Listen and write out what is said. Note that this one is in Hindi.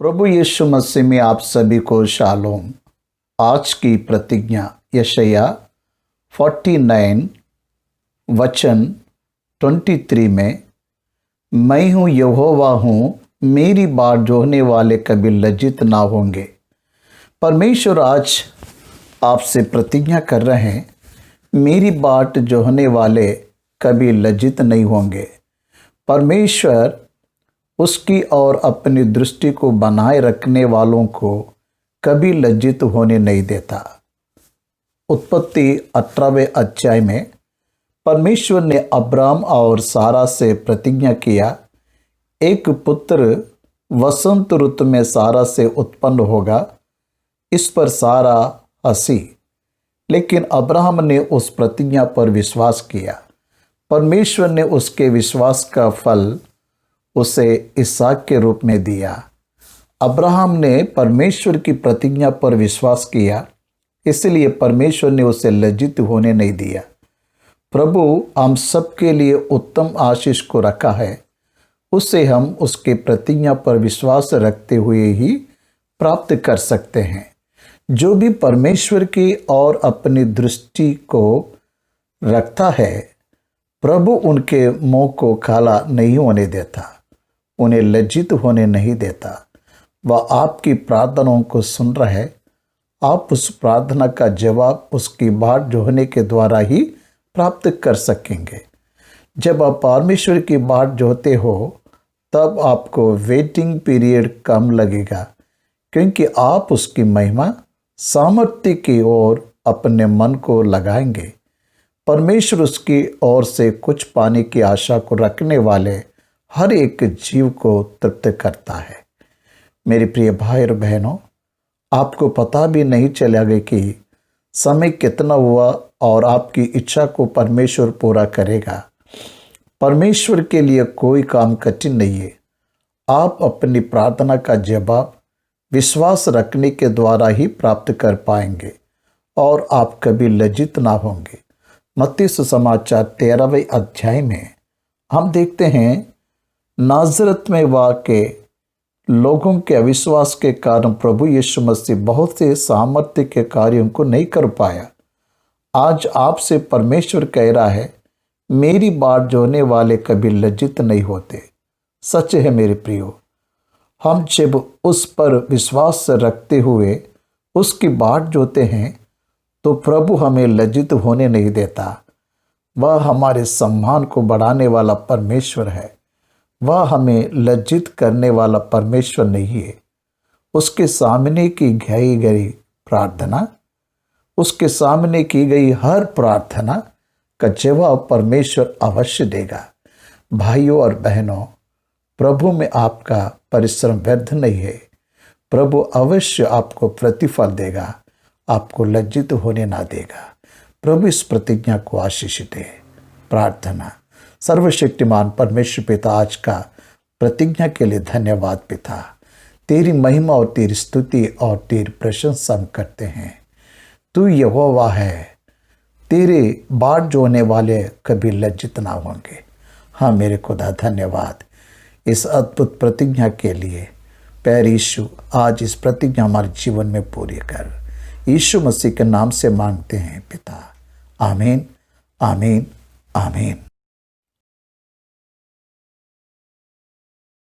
प्रभु यीशु मसीह में आप सभी को शालोम। आज की प्रतिज्ञा यशायाह 49 वचन 23 में, मैं हूँ यहोवा हूँ, मेरी बाट जोहने वाले कभी लज्जित ना होंगे। परमेश्वर आज आपसे प्रतिज्ञा कर रहे हैं, मेरी बाट जोहने वाले कभी लज्जित नहीं होंगे। परमेश्वर उसकी और अपनी दृष्टि को बनाए रखने वालों को कभी लज्जित होने नहीं देता। उत्पत्ति 18वें अध्याय में परमेश्वर ने अब्राम और सारा से प्रतिज्ञा किया, एक पुत्र वसंत ऋतु में सारा से उत्पन्न होगा। इस पर सारा हंसी, लेकिन अब्राहम ने उस प्रतिज्ञा पर विश्वास किया। परमेश्वर ने उसके विश्वास का फल उसे इसहाक के रूप में दिया। अब्राहम ने परमेश्वर की प्रतिज्ञा पर विश्वास किया, इसलिए परमेश्वर ने उसे लज्जित होने नहीं दिया। प्रभु हम सबके लिए उत्तम आशीष को रखा है, उससे हम उसके प्रतिज्ञा पर विश्वास रखते हुए ही प्राप्त कर सकते हैं। जो भी परमेश्वर की और अपनी दृष्टि को रखता है, प्रभु उनके मुंह को काला नहीं होने देता, उन्हें लज्जित होने नहीं देता। वह आपकी प्रार्थनाओं को सुन रहा है। आप उस प्रार्थना का जवाब उसकी बाट जोहने के द्वारा ही प्राप्त कर सकेंगे। जब आप परमेश्वर की बाट जोहते हो, तब आपको वेटिंग पीरियड कम लगेगा, क्योंकि आप उसकी महिमा सामर्थ्य की ओर अपने मन को लगाएंगे। परमेश्वर उसकी ओर से कुछ पाने की आशा को रखने वाले हर एक जीव को तृप्त करता है। मेरे प्रिय भाई और बहनों, आपको पता भी नहीं चलेगा कि समय कितना हुआ और आपकी इच्छा को परमेश्वर पूरा करेगा। परमेश्वर के लिए कोई काम कठिन नहीं है। आप अपनी प्रार्थना का जवाब विश्वास रखने के द्वारा ही प्राप्त कर पाएंगे और आप कभी लज्जित ना होंगे। मत्ती सुसमाचार 13वें अध्याय में हम देखते हैं, नाज़रत में वाक़े लोगों के अविश्वास के कारण प्रभु यीशु मसीह बहुत से सामर्थ्य के कार्यों को नहीं कर पाया। आज आपसे परमेश्वर कह रहा है, मेरी बाट जोहने वाले कभी लज्जित नहीं होते। सच है मेरे प्रियो, हम जब उस पर विश्वास रखते हुए उसकी बाट जोते हैं, तो प्रभु हमें लज्जित होने नहीं देता। वह हमारे सम्मान को बढ़ाने वाला परमेश्वर है। वह हमें लज्जित करने वाला परमेश्वर नहीं है। उसके सामने की गई प्रार्थना, उसके सामने की गई हर प्रार्थना का जवाब परमेश्वर अवश्य देगा। भाइयों और बहनों, प्रभु में आपका परिश्रम व्यर्थ नहीं है। प्रभु अवश्य आपको प्रतिफल देगा, आपको लज्जित होने ना देगा। प्रभु इस प्रतिज्ञा को आशीष दे। प्रार्थना। सर्वशक्तिमान परमेश्वर पिता, आज का प्रतिज्ञा के लिए धन्यवाद पिता। तेरी महिमा और तेरी स्तुति और तेरी प्रशंसा हम करते हैं। तू यहोवा है, तेरे बाट जोहने वाले कभी लज्जित ना होंगे। हाँ मेरे खुदा, धन्यवाद इस अद्भुत प्रतिज्ञा के लिए। प्यारे यीशु, आज इस प्रतिज्ञा हमारे जीवन में पूरी कर। यीशु मसीह के नाम से मांगते हैं पिता, आमीन, आमीन, आमीन।